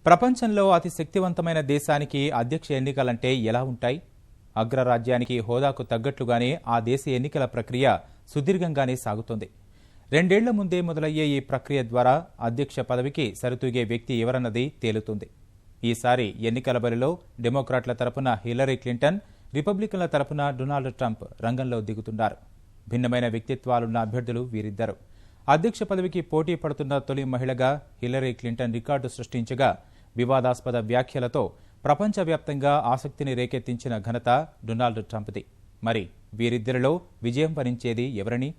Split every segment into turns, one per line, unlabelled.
ప్రపంచంలో అతి శక్తివంతమైన దేశానికి అధ్యక్ష ఎన్నికలంటే ఎలా ఉంటాయి? అగ్రరాజ్యానికి హోదాకు తగ్గట్లుగానే ఆ దేశ ఎన్నికల ప్రక్రియ సుదీర్ఘంగానే సాగుతోంది. 2 ఏళ్ల ముందే మొదలయ్యే ఈ ప్రక్రియ ద్వారా అధ్యక్ష పదవికి సరితూగే వ్యక్తి ఎవరన్నది తేలుతుంది. ఈసారి ఎన్నికల బరిలో డెమోక్రాట్ల తరపున హిల్లరీ క్లింటన్, రిపబ్లికన్ల తరపున డొనాల్డ్ ట్రంప్ రంగంలో దిగుతున్నారు. భిన్నమైన వ్యక్తిత్వాలున్న అభ్యర్థులు వీరిద్దరు. అధ్యక్ష పదవికి పోటీ పడుతున్న తొలి మహిళగా హిల్లరీ క్లింటన్ రికార్డు సృష్టించగా, వివాదాస్పద వ్యాఖ్యలతో ప్రపంచవ్యాప్తంగా ఆసక్తిని రేకెత్తించిన ఘనత డొనాల్డ్ ట్రంప్ది. మరి వీరిద్దరిలో విజయం వరించేది ఎవరని?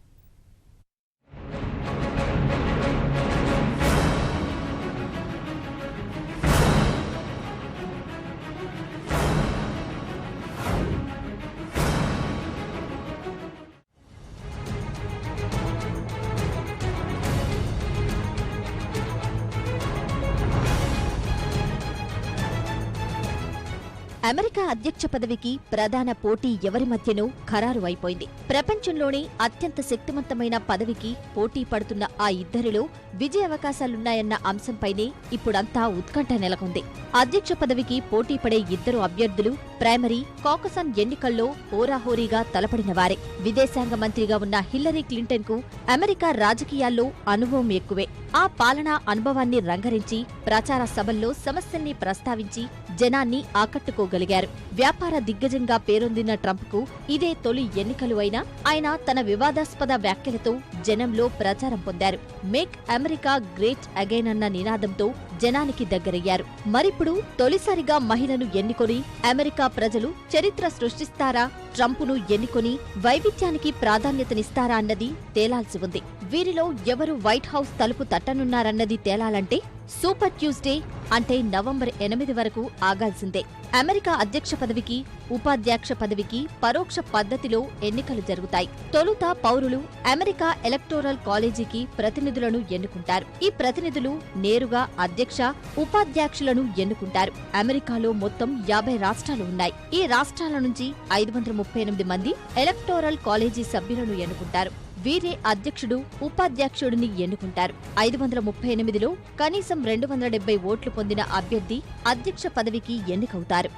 అమెరికా అధ్యక్ష పదవికి ప్రధాన పోటీ ఎవరి మధ్యనో ఖరారు అయిపోయింది. ప్రపంచంలోనే అత్యంత శక్తివంతమైన పదవికి పోటీ పడుతున్న ఆ ఇద్దరిలో విజయ అవకాశాలున్నాయన్న అంశంపైనే ఇప్పుడంతా ఉత్కంఠ నెలకొంది. అధ్యక్ష పదవికి పోటీ పడే ఇద్దరు అభ్యర్థులు ప్రైమరీ, కాకసన్ ఎన్నికల్లో హోరాహోరీగా తలపడిన వారే. విదేశాంగ మంత్రిగా ఉన్న హిల్లరీ క్లింటన్ కు అమెరికా రాజకీయాల్లో అనుభవం ఎక్కువే. ఆ పాలనా అనుభవాన్ని రంగరించి ప్రచార సభల్లో సమస్యల్ని ప్రస్తావించి జనాన్ని ఆకట్టుకోగలిగారు. వ్యాపార దిగ్గజంగా పేరొందిన ట్రంప్ కు ఇదే తొలి ఎన్నికలు అయినా ఆయన తన వివాదాస్పద వ్యాఖ్యలతో జనంలో ప్రచారం పొందారు. మేక్ అమెరికా గ్రేట్ అగైన్ అన్న నినాదంతో జనానికి దగ్గరయ్యారు. మరిప్పుడు తొలిసారిగా మహిళను ఎన్నుకొని అమెరికా ప్రజలు చరిత్ర సృష్టిస్తారా, ట్రంపును ఎన్నుకొని వైవిధ్యానికి ప్రాధాన్యతనిస్తారా అన్నది తేలాల్సి ఉంది. వీరిలో ఎవరు వైట్ హౌస్ తలుపు తట్టనున్నారన్నది తేలాలంటే సూపర్ ట్యూస్డే అంటే నవంబర్ 8 వరకు ఆగాల్సిందే. అమెరికా అధ్యక్ష పదవికి, ఉపాధ్యక్ష పదవికి పరోక్ష పద్ధతిలో ఎన్నికలు జరుగుతాయి. తొలుత పౌరులు అమెరికా ఎలక్టోరల్ కాలేజీకి ప్రతినిధులను ఎన్నుకుంటారు. ఈ ప్రతినిధులు నేరుగా అధ్యక్ష, ఉపాధ్యక్షులను ఎన్నుకుంటారు. అమెరికాలో మొత్తం 50 రాష్ట్రాలు ఉన్నాయి. ఈ రాష్ట్రాల నుంచి 538 మంది ఎలక్టోరల్ కాలేజీ సభ్యులను ఎన్నుకుంటారు. వీరే అధ్యక్షుడు, ఉపాధ్యక్షుడిని ఎన్నుకుంటారు. 538లో కనీసం 270 ఓట్లు పొందిన అభ్యర్థి అధ్యక్ష పదవికి ఎన్నికవుతారు.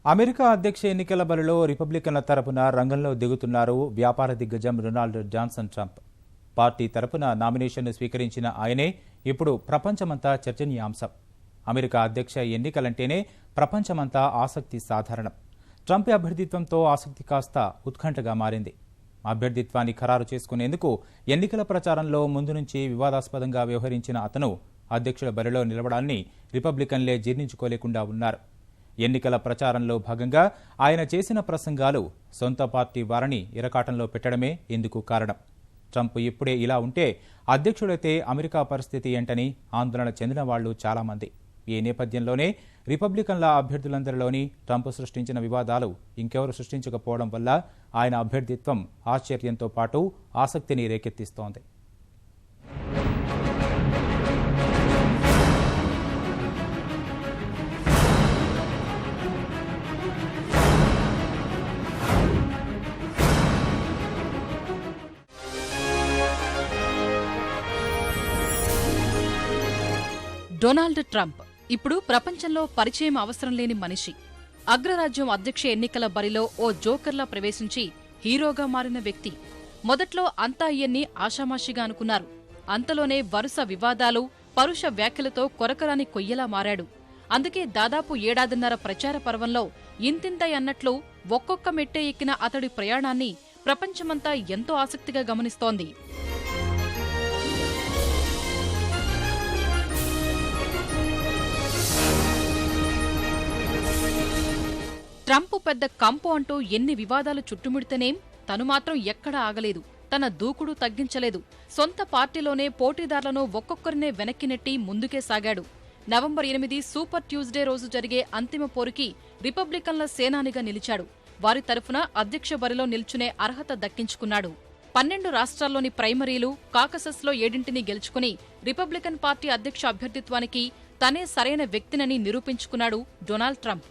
అమెరికా అధ్యక్ష ఎన్నికల బరిలో రిపబ్లికన్ల తరపున రంగంలో దిగుతున్నారు వ్యాపార దిగ్గజం డొనాల్డ్ జాన్సన్ ట్రంప్. పార్టీ తరపున నామినేషన్ను స్వీకరించిన ఆయనే ఇప్పుడు ప్రపంచమంతా చర్చనీయాంశం. అమెరికా అధ్యక్ష ఎన్నికలంటేనే ప్రపంచమంతా ఆసక్తి సాధారణం. ట్రంప్ అభ్యర్థిత్వంతో ఆసక్తి కాస్త ఉత్కంఠగా మారింది. అభ్యర్థిత్వాన్ని ఖరారు చేసుకునేందుకు ఎన్నికల ప్రచారంలో ముందు నుంచి వివాదాస్పదంగా వ్యవహరించిన అతను అధ్యక్షుల బరిలో నిలవడాన్ని రిపబ్లికన్లే జీర్ణించుకోలేకుండా ఉన్నారు. ఎన్నికల ప్రచారంలో భాగంగా ఆయన చేసిన ప్రసంగాలు సొంత పార్టీ వారిని ఇరకాటంలో పెట్టడమే ఇందుకు కారణం. ట్రంప్ ఇప్పుడే ఇలా ఉంటే అధ్యక్షుడైతే అమెరికా పరిస్థితి ఏంటని ఆందోళన చెందిన వాళ్లు చాలామంది. ఈ నేపథ్యంలోనే రిపబ్లికన్ల అభ్యర్థులందరిలోని ట్రంప్ సృష్టించిన వివాదాలు ఇంకెవరు సృష్టించకపోవడం వల్ల ఆయన అభ్యర్థిత్వం ఆశ్చర్యంతో పాటు ఆసక్తిని రేకెత్తిస్తోంది.
డొనాల్డ్ ట్రంప్ ఇప్పుడు ప్రపంచంలో పరిచయం అవసరం లేని మనిషి. అగ్రరాజ్యం అధ్యక్ష ఎన్నికల బరిలో ఓ జోకర్లా ప్రవేశించి హీరోగా మారిన వ్యక్తి. మొదట్లో అంతా ఈయన్ని ఆషామాషిగా అనుకున్నారు. అంతలోనే వరుస వివాదాలు, పరుష వ్యాఖ్యలతో కొరకరాని కొయ్యలా మారాడు. అందుకే దాదాపు 1.5 ఏడాదిన్నర ప్రచార పర్వంలో ఇంతింతై అన్నట్లు ఒక్కొక్క మెట్టే ఎక్కిన అతడి ప్రయాణాన్ని ప్రపంచమంతా ఎంతో ఆసక్తిగా గమనిస్తోంది. ట్రంప్ పెద్ద కంపు అంటూ ఎన్ని వివాదాలు చుట్టుముడితేనేం తను మాత్రం ఎక్కడా ఆగలేదు. తన దూకుడు తగ్గించలేదు. సొంత పార్టీలోనే పోటీదారులను ఒక్కొక్కరినే వెనక్కి నెట్టి ముందుకే సాగాడు. నవంబర్ 8 సూపర్ ట్యూస్డే రోజు జరిగే అంతిమ పోరుకి రిపబ్లికన్ల సేనానిగా నిలిచాడు. వారి తరఫున అధ్యక్ష బరిలో నిల్చునే అర్హత దక్కించుకున్నాడు. 12 రాష్ట్రాల్లోని ప్రైమరీలు, కాకసస్లో 7 గెలుచుకుని రిపబ్లికన్ పార్టీ అధ్యక్ష అభ్యర్థిత్వానికి తనే సరైన వ్యక్తినని నిరూపించుకున్నాడు Donald Trump.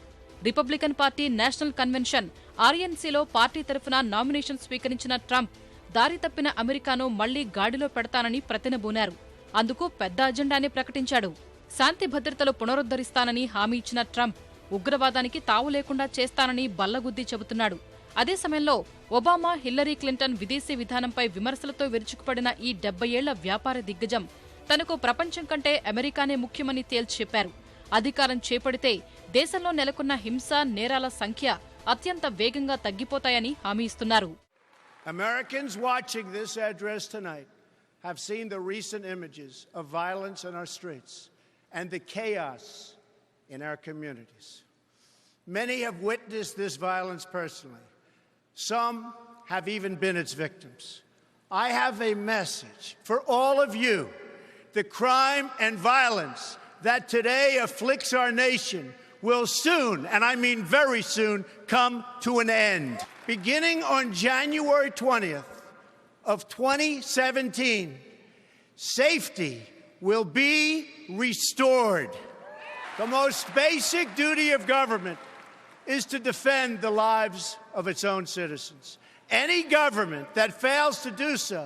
Republican party national convention ఆర్ఎన్సీలో పార్టీ తరఫున నామినేషన్ స్వీకరించిన ట్రంప్ దారి తప్పిన అమెరికాను మళ్లీ గాడిలో పెడతానని ప్రతినబూనారు. అందుకు పెద్ద అజెండానే ప్రకటించాడు. శాంతి భద్రతలు పునరుద్ధరిస్తానని హామీ ఇచ్చిన ట్రంప్ ఉగ్రవాదానికి తావు లేకుండా చేస్తానని బల్లగుద్ది చెబుతున్నాడు. అదే సమయంలో ఒబామా, హిల్లరీ క్లింటన్ విదేశీ విధానంపై విమర్శలతో విరుచుకుపడిన ఈ 70 ఏళ్ల వ్యాపార దిగ్గజం తనకు ప్రపంచం కంటే అమెరికానే ముఖ్యమని తేల్చి చెప్పారు. అధికారం చేపడితే దేశంలో నెలకొన్న హింస, నేరాల సంఖ్య అత్యంత వేగంగా తగ్గిపోతాయని హామీ ఇస్తున్నారు.
Americans watching this address tonight have seen the recent images of violence in our streets and the chaos in our communities. Many have witnessed this violence personally. Some have even been its victims. I have a message for all of you. The crime and violence that today afflicts our nation will soon, and I mean very soon, come to an end. Beginning on January 20th of 2017, safety will be restored. The most basic duty of government is to defend the lives of its own citizens. Any government that fails to do so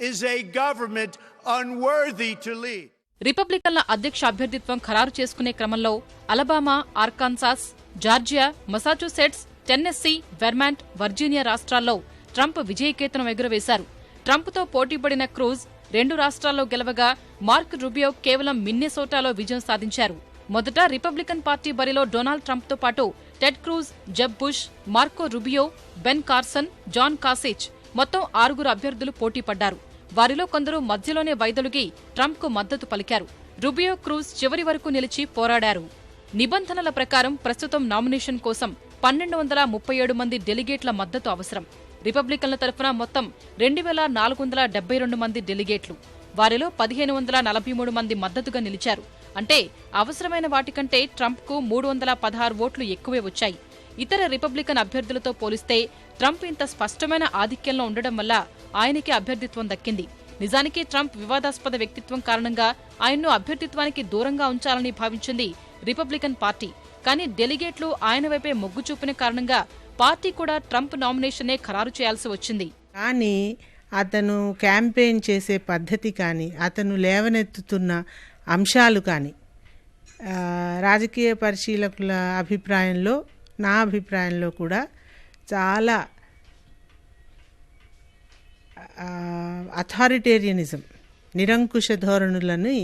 is a government unworthy to lead.
రిపబ్లికన్ల అధ్యక్ష అభ్యర్థిత్వం ఖరారు చేసుకునే క్రమంలో Alabama, Arkansas, Georgia, Massachusetts, Tennessee, Vermont, Virginia రాష్ట్రాల్లో Trump విజయకేతనం ఎగురవేశారు. ట్రంప్తో పోటీపడిన cruise 2 రాష్ట్రాల్లో గెలవగా mark Rubio కేవలం మిన్నెసోటాలో విజయం సాధించారు. మొదట రిపబ్లికన్ పార్టీ బరిలో డొనాల్డ్ ట్రంప్తో పాటు Ted Cruz, Jeb Bush, Marco Rubio, Ben Carson, John Kasich మొత్తం 6 అభ్యర్థులు పోటీపడ్డారు. వారిలో కొందరు మధ్యలోనే వైదొలిగి ట్రంప్కు మద్దతు పలికారు. రుబియో, క్రూజ్ చివరి వరకు నిలిచి పోరాడారు. నిబంధనల ప్రకారం ప్రస్తుతం నామినేషన్ కోసం 1237 మంది డెలిగేట్ల మద్దతు అవసరం. రిపబ్లికన్ల తరఫున మొత్తం 2472 మంది డెలిగేట్లు. వారిలో 1543 మంది మద్దతుగా నిలిచారు. అంటే అవసరమైన వాటికంటే ట్రంప్కు 316 ఓట్లు ఎక్కువే వచ్చాయి. ఇతర రిపబ్లికన్ అభ్యర్థులతో పోలిస్తే ట్రంప్ ఇంత స్పష్టమైన ఆధిక్యంలో ఉండడం వల్ల ఆయనకే అభ్యర్థిత్వం దక్కింది. నిజానికి ట్రంప్ వివాదాస్పద వ్యక్తిత్వం కారణంగా ఆయన్ను అభ్యర్థిత్వానికి దూరంగా ఉంచాలని భావించింది రిపబ్లికన్ పార్టీ. కానీ డెలిగేట్లు ఆయన వైపే మొగ్గు చూపిన కారణంగా పార్టీ కూడా ట్రంప్ నామినేషనే ఖరారు చేయాల్సి వచ్చింది.
కానీ అతను క్యాంపెయిన్ చేసే పద్ధతి కానీ, అతను లేవనెత్తుతున్న అంశాలు కానీ రాజకీయ పరిశీలకుల అభిప్రాయంలో, నా అభిప్రాయంలో కూడా చాలా అథారిటేరియనిజం, నిరంకుశ ధోరణులని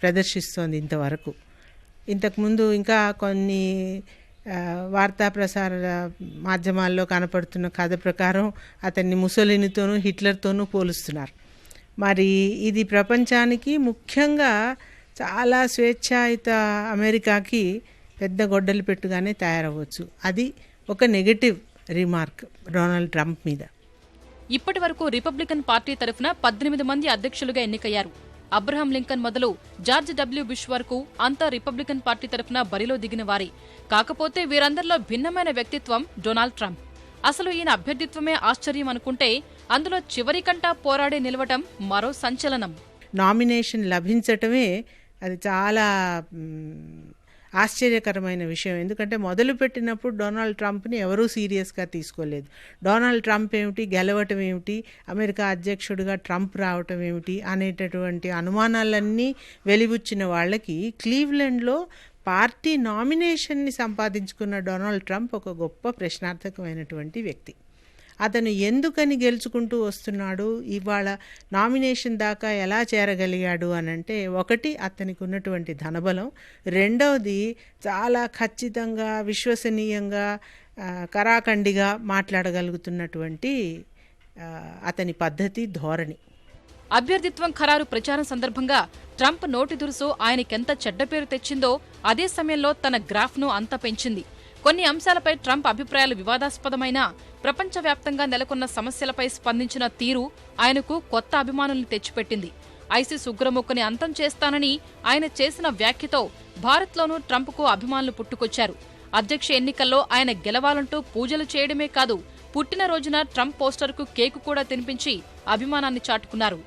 ప్రదర్శిస్తోంది ఇంతవరకు. ఇంతకుముందు ఇంకా కొన్ని వార్తా ప్రసార మాధ్యమాల్లో కనపడుతున్న కథ ప్రకారం అతన్ని ముసోలినితోనూ హిట్లర్తోనూ పోలుస్తున్నారు. మరి ఇది ప్రపంచానికి, ముఖ్యంగా చాలా స్వేచ్ఛాయుత అమెరికాకి పెద్ద గొడ్డలి పెట్టుగానే తయారవ్వచ్చు. అది ఒక నెగటివ్ రిమార్క్ డొనాల్డ్ ట్రంప్ మీద.
ఇప్పటి వరకు రిపబ్లికన్ పార్టీ తరఫున 18 మంది అధ్యక్షులుగా ఎన్నికయ్యారు. అబ్రహం లింకన్ మొదలు జార్జ్ డబ్ల్యూ బుష్ వరకు అంతా రిపబ్లికన్ పార్టీ తరఫున బరిలో దిగిన వారే. కాకపోతే వీరందరిలో భిన్నమైన వ్యక్తిత్వం డొనాల్డ్ ట్రంప్. అసలు ఈయన అభ్యర్థిత్వమే ఆశ్చర్యం అనుకుంటే అందులో చివరికంటా పోరాడే నిలవటం మరో సంచలనం.
నామినేషన్ లభించటమే అది చాలా ఆశ్చర్యకరమైన విషయం. ఎందుకంటే మొదలుపెట్టినప్పుడు డొనాల్డ్ ట్రంప్ని ఎవరూ సీరియస్గా తీసుకోలేదు. డొనాల్డ్ ట్రంప్ ఏమిటి, గెలవటం ఏమిటి, అమెరికా అధ్యక్షుడిగా ట్రంప్ రావటం ఏమిటి అనేటటువంటి అనుమానాలన్నీ వెలిబుచ్చిన వాళ్ళకి క్లీవ్లాండ్లో పార్టీ నామినేషన్ని సంపాదించుకున్న డొనాల్డ్ ట్రంప్ ఒక గొప్ప ప్రశ్నార్థకమైనటువంటి వ్యక్తి. అతను ఎందుకని గెలుచుకుంటూ వస్తున్నాడు, ఇవాళ నామినేషన్ దాకా ఎలా చేరగలిగాడు అనంటే, ఒకటి అతనికి ఉన్నటువంటి ధనబలం, రెండవది చాలా ఖచ్చితంగా, విశ్వసనీయంగా, కరాఖండిగా మాట్లాడగలుగుతున్నటువంటి అతని పద్ధతి, ధోరణి.
అభ్యర్థిత్వం ఖరారు ప్రచారం సందర్భంగా ట్రంప్ నోటి దురుసు ఆయనకెంత చెడ్డ పేరు తెచ్చిందో అదే సమయంలో తన గ్రాఫ్ను అంత పెంచింది. కొన్ని అంశాలపై ట్రంప్ అభిప్రాయాలు వివాదాస్పదమైనా ప్రపంచవ్యాప్తంగా నెలకొన్న సమస్యలపై స్పందించిన తీరు ఆయనకు కొత్త అభిమానుల్ని తెచ్చిపెట్టింది. ఐసిస్ ఉగ్రముక్కని అంతం చేస్తానని ఆయన చేసిన వ్యాఖ్యతో భారత్లోనూ ట్రంప్కు అభిమానులు పుట్టుకొచ్చారు. అధ్యక్ష ఎన్నికల్లో ఆయన గెలవాలంటూ పూజలు చేయడమే కాదు, పుట్టినరోజున ట్రంప్ పోస్టర్కు కేకు కూడా తినిపించి అభిమానాన్ని చాటుకున్నారు.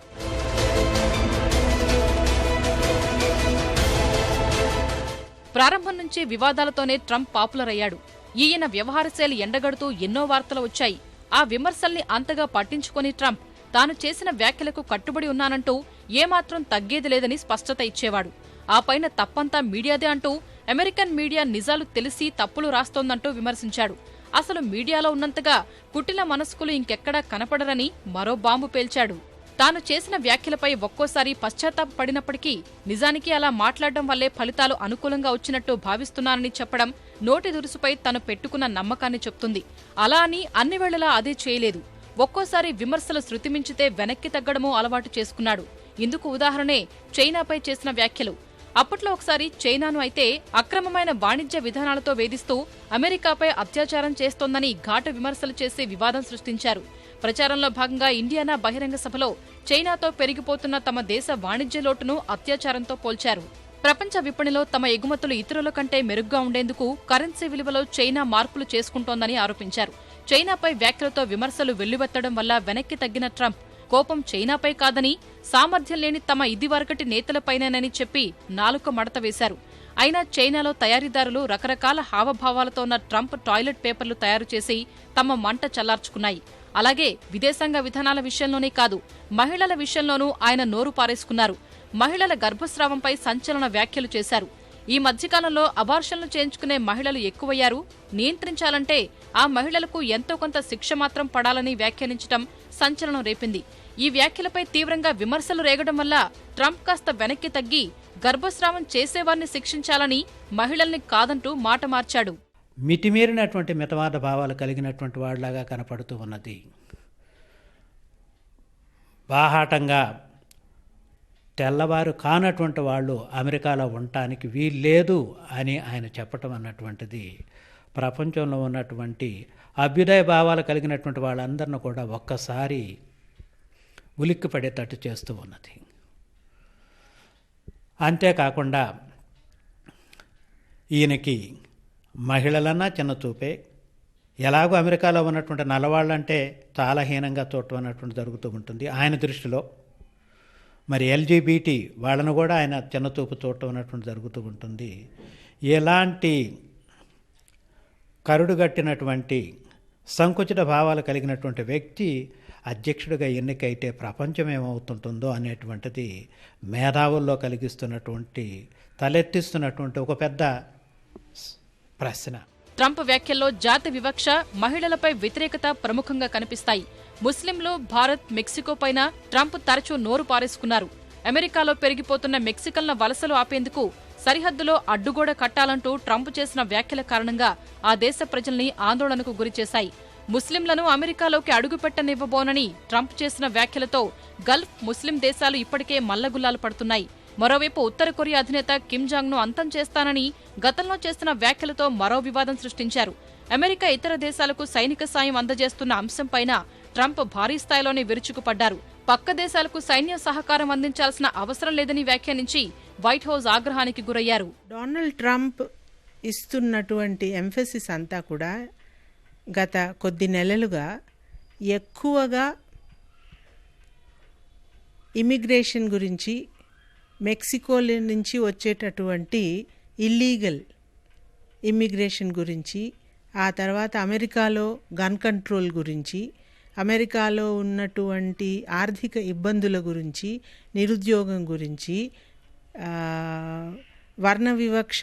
ప్రారంభం నుంచి వివాదాలతోనే ట్రంప్ పాపులర్ అయ్యాడు. ఈయన వ్యవహారశైలి ఎండగడుతూ ఎన్నో వార్తలు వచ్చాయి. ఆ విమర్శల్ని అంతగా పట్టించుకొని ట్రంప్ తాను చేసిన వ్యాఖ్యలకు కట్టుబడి ఉన్నానంటూ ఏమాత్రం తగ్గేది లేదని స్పష్టత ఇచ్చేవాడు. ఆ పైన తప్పంతా మీడియాదే అంటూ అమెరికన్ మీడియా నిజాలు తెలిసి తప్పులు రాస్తోందంటూ విమర్శించాడు. అసలు మీడియాలో ఉన్నంతగా కుటిల మనస్కులు ఇంకెక్కడా కనపడరని మరో బాంబు పేల్చాడు. తాను చేసిన వ్యాఖ్యలపై ఒక్కోసారి పశ్చాత్తాపడినప్పటికీ నిజానికి అలా మాట్లాడడం వల్లే ఫలితాలు అనుకూలంగా వచ్చినట్టు భావిస్తున్నానని చెప్పడం నోటి దురుసుపై తను పెట్టుకున్న నమ్మకాన్ని చెప్తుంది. అలా అని అన్ని వేళలా అదే చేయలేదు. ఒక్కోసారి విమర్శలు శృతిమించితే వెనక్కి తగ్గడమూ అలవాటు చేసుకున్నాడు. ఇందుకు ఉదాహరణే చైనాపై చేసిన వ్యాఖ్యలు. అప్పట్లో ఒకసారి చైనాను అయితే అక్రమమైన వాణిజ్య విధానాలతో వేధిస్తూ అమెరికాపై అత్యాచారం చేస్తోందని ఘాటు విమర్శలు చేసి వివాదం సృష్టించారు. ప్రచారంలో భాగంగా ఇండియానా బహిరంగ సభలో చైనాతో పెరిగిపోతున్న తమ దేశ వాణిజ్య లోటును అత్యాచారంతో పోల్చారు. ప్రపంచ విపణిలో తమ ఎగుమతులు ఇతరుల కంటే మెరుగ్గా ఉండేందుకు కరెన్సీ విలువలో చైనా మార్పులు చేసుకుంటోందని ఆరోపించారు. చైనాపై వ్యాఖ్యలతో విమర్శలు వెల్లువెత్తడం వల్ల వెనక్కి తగ్గిన ట్రంప్ కోపం చైనాపై కాదని సామర్థ్యం లేని తమ ఇదివరకటి నేతలపైనేనని చెప్పి నాలుక మడత వేశారు. అయినా చైనాలో తయారీదారులు రకరకాల హావభావాలతో ఉన్న ట్రంప్ టాయిలెట్ పేపర్లు తయారు చేసి తమ మంట చల్లార్చుకున్నాయి. అలాగే విదేశాంగ విధానాల విషయంలోనే కాదు, మహిళల విషయంలోనూ ఆయన నోరు పారేసుకున్నారు. మహిళల గర్భస్రావంపై సంచలన వ్యాఖ్యలు చేశారు. ఈ మధ్యకాలంలో అబార్షన్లు చేయించుకునే మహిళలు ఎక్కువయ్యారు. నియంత్రించాలంటే ఆ మహిళలకు ఎంతో కొంత శిక్ష మాత్రం పడాలని వ్యాఖ్యానించడం సంచలనం రేపింది. ఈ వ్యాఖ్యలపై తీవ్రంగా విమర్శలు రేగడం వల్ల ట్రంప్ కాస్త వెనక్కి తగ్గి గర్భస్రావం చేసేవారిని శిక్షించాలని మహిళల్ని కాదంటూ మాట మార్చాడు.
మితిమీరినటువంటి మితవాద భావాలు కలిగినటువంటి వాళ్ళలాగా కనపడుతూ ఉన్నది. బాహాటంగా తెల్లవారు కానటువంటి వాళ్ళు అమెరికాలో ఉండటానికి వీల్లేదు అని ఆయన చెప్పటం అన్నటువంటిది ప్రపంచంలో ఉన్నటువంటి అభ్యుదయ భావాలు కలిగినటువంటి వాళ్ళందరినీ కూడా ఒక్కసారి ఉలిక్కిపడేటట్టు చేస్తూ ఉన్నది. అంతేకాకుండా ఈయనకి మహిళలన్నా చిన్న చూపే, ఎలాగో అమెరికాలో ఉన్నటువంటి నల్లవాళ్ళంటే చాలా హీనంగా చూడటం అన్నటువంటి జరుగుతూ ఉంటుంది ఆయన దృష్టిలో. మరి ఎల్జీబీటీ వాళ్ళను కూడా ఆయన చిన్నచూపు చూడటం అన్నటువంటి జరుగుతూ ఉంటుంది. ఎలాంటి కరుడుగట్టినటువంటి సంకుచిత భావాలు కలిగినటువంటి వ్యక్తి అధ్యక్షుడిగా ఎన్నికైతే ప్రపంచం ఏమవుతుంటుందో అనేటువంటిది మేధావుల్లో కలిగిస్తున్నటువంటి తలెత్తిస్తున్నటువంటి ఒక పెద్ద ప్రశ్న.
ట్రంప్ వ్యాఖ్యల్లో జాతి వివక్ష, మహిళలపై వ్యతిరేకత ప్రముఖంగా కనిపిస్తాయి. ముస్లింలు, భారత్, మెక్సికో పైన ట్రంప్ తరచూ నోరు పారేసుకున్నారు. అమెరికాలో పెరిగిపోతున్న మెక్సికన్ల వలసలు ఆపేందుకు సరిహద్దులో అడ్డుగోడ కట్టాలంటూ ట్రంప్ చేసిన వ్యాఖ్యల కారణంగా ఆ దేశ ప్రజల్ని ఆందోళనకు గురిచేశాయి. ముస్లింలను అమెరికాలోకి అడుగుపెట్టనివ్వబోనని ట్రంప్ చేసిన వ్యాఖ్యలతో గల్ఫ్ ముస్లిం దేశాలు ఇప్పటికే మల్లగుల్లాలు పడుతున్నాయి. మరోవైపు ఉత్తర కొరియా అధినేత కిమ్ జాంగ్ ను అంతం చేస్తానని గతంలో చేస్తున్న వ్యాఖ్యలతో మరో వివాదం సృష్టించారు. అమెరికా ఇతర దేశాలకు సైనిక సాయం అందజేస్తున్న అంశంపైన ట్రంప్ భారీ స్థాయిలోనే విరుచుకుపడ్డారు. పక్క దేశాలకు సైన్య సహకారం అందించాల్సిన అవసరం లేదని వ్యాఖ్యానించి వైట్ హౌస్ ఆగ్రహానికి గురయ్యారు.
డొనాల్డ్ ట్రంప్ ఇస్తున్నటువంటి ఎంఫసిస్ అంతా కూడా గత కొద్ది నెలలుగా ఎక్కువగా ఇమిగ్రేషన్ గురించి, మెక్సికో నుంచి వచ్చేటటువంటి ఇల్లీగల్ ఇమిగ్రేషన్ గురించి, ఆ తర్వాత అమెరికాలో గన్ కంట్రోల్ గురించి, అమెరికాలో ఉన్నటువంటి ఆర్థిక ఇబ్బందుల గురించి, నిరుద్యోగం గురించి, వర్ణ వివక్ష,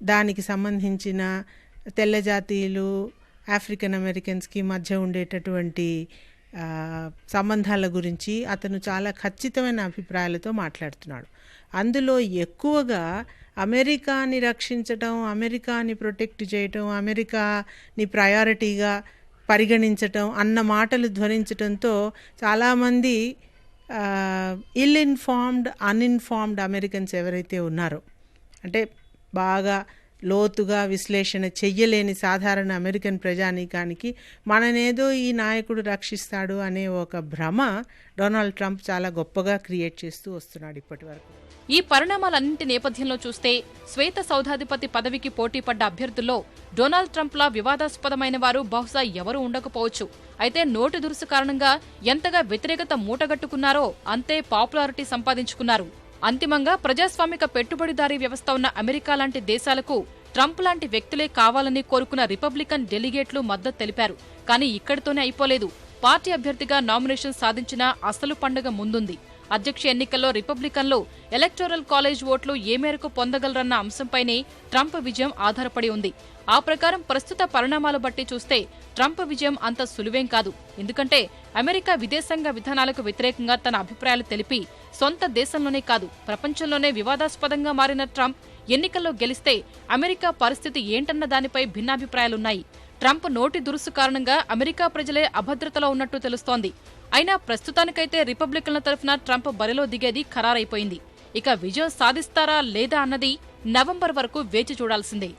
దానికి సంబంధించిన తెల్ల జాతీయులు ఆఫ్రికన్ అమెరికన్స్కి మధ్య ఉండేటటువంటి సంబంధాల గురించి అతను చాలా ఖచ్చితమైన అభిప్రాయాలతో మాట్లాడుతున్నాడు. అందులో ఎక్కువగా అమెరికాని రక్షించటం, అమెరికాని ప్రొటెక్ట్ చేయటం, అమెరికాని ప్రయారిటీగా పరిగణించటం అన్న మాటలు ధ్వనించటంతో చాలామంది అన్ఇన్ఫార్మ్డ్ అమెరికన్స్ ఎవరైతే ఉన్నారో, అంటే బాగా లోతుగా విశ్లేషణ చెయ్యలేని సాధారణ అమెరికన్ ప్రజానీకానికి మననేదో ఈ నాయకుడు రక్షిస్తాడు అనే ఒక భ్రమ డొనాల్డ్ ట్రంప్ చాలా గొప్పగా క్రియేట్ చేస్తూ వస్తున్నాడు ఇప్పటి వరకు.
ఈ పరిణామాలన్నింటి నేపథ్యంలో చూస్తే శ్వేత సౌధాధిపతి పదవికి పోటీపడ్డ అభ్యర్థుల్లో డొనాల్డ్ ట్రంప్లా వివాదాస్పదమైన వారు బహుశా ఎవరూ ఉండకపోవచ్చు. అయితే నోటి దురుసు కారణంగా ఎంతగా వ్యతిరేకత మూటగట్టుకున్నారో అంతే పాపులారిటీ సంపాదించుకున్నారు. అంతిమంగా ప్రజాస్వామిక పెట్టుబడిదారీ వ్యవస్థ ఉన్న అమెరికా లాంటి దేశాలకు ట్రంప్ లాంటి వ్యక్తులే కావాలని కోరుకున్న రిపబ్లికన్ డెలిగేట్లు మద్దతు తెలిపారు. కానీ ఇక్కడితోనే అయిపోలేదు. పార్టీ అభ్యర్థిగా నామినేషన్ సాధించిన అసలు పండుగ ముందుంది. అధ్యక్ష ఎన్నికల్లో రిపబ్లికన్లు ఎలక్టోరల్ కాలేజ్ ఓట్లు ఏ మేరకు పొందగలరన్న అంశంపైనే ట్రంప్ విజయం ఆధారపడి ఉంది. ఆ ప్రకారం ప్రస్తుత పరిణామాలు బట్టి చూస్తే ట్రంప్ విజయం అంత సులువేం కాదు. ఎందుకంటే అమెరికా విదేశాంగ విధానాలకు వ్యతిరేకంగా తన అభిప్రాయాలు తెలిపి సొంత దేశంలోనే కాదు ప్రపంచంలోనే వివాదాస్పదంగా మారిన ట్రంప్ ఎన్నికల్లో గెలిస్తే అమెరికా పరిస్థితి ఏంటన్న దానిపై భిన్నాభిప్రాయాలున్నాయి. ట్రంప్ నోటి దురుసు కారణంగా అమెరికా ప్రజలే అభద్రతలో ఉన్నట్టు తెలుస్తోంది. అయినా ప్రస్తుతానికైతే రిపబ్లికన్ల తరఫున ట్రంప్ బరిలో దిగేది ఖరారైపోయింది. ఇక విజయం సాధిస్తారా లేదా అన్నది నవంబర్ వరకు వేచి చూడాల్సిందే.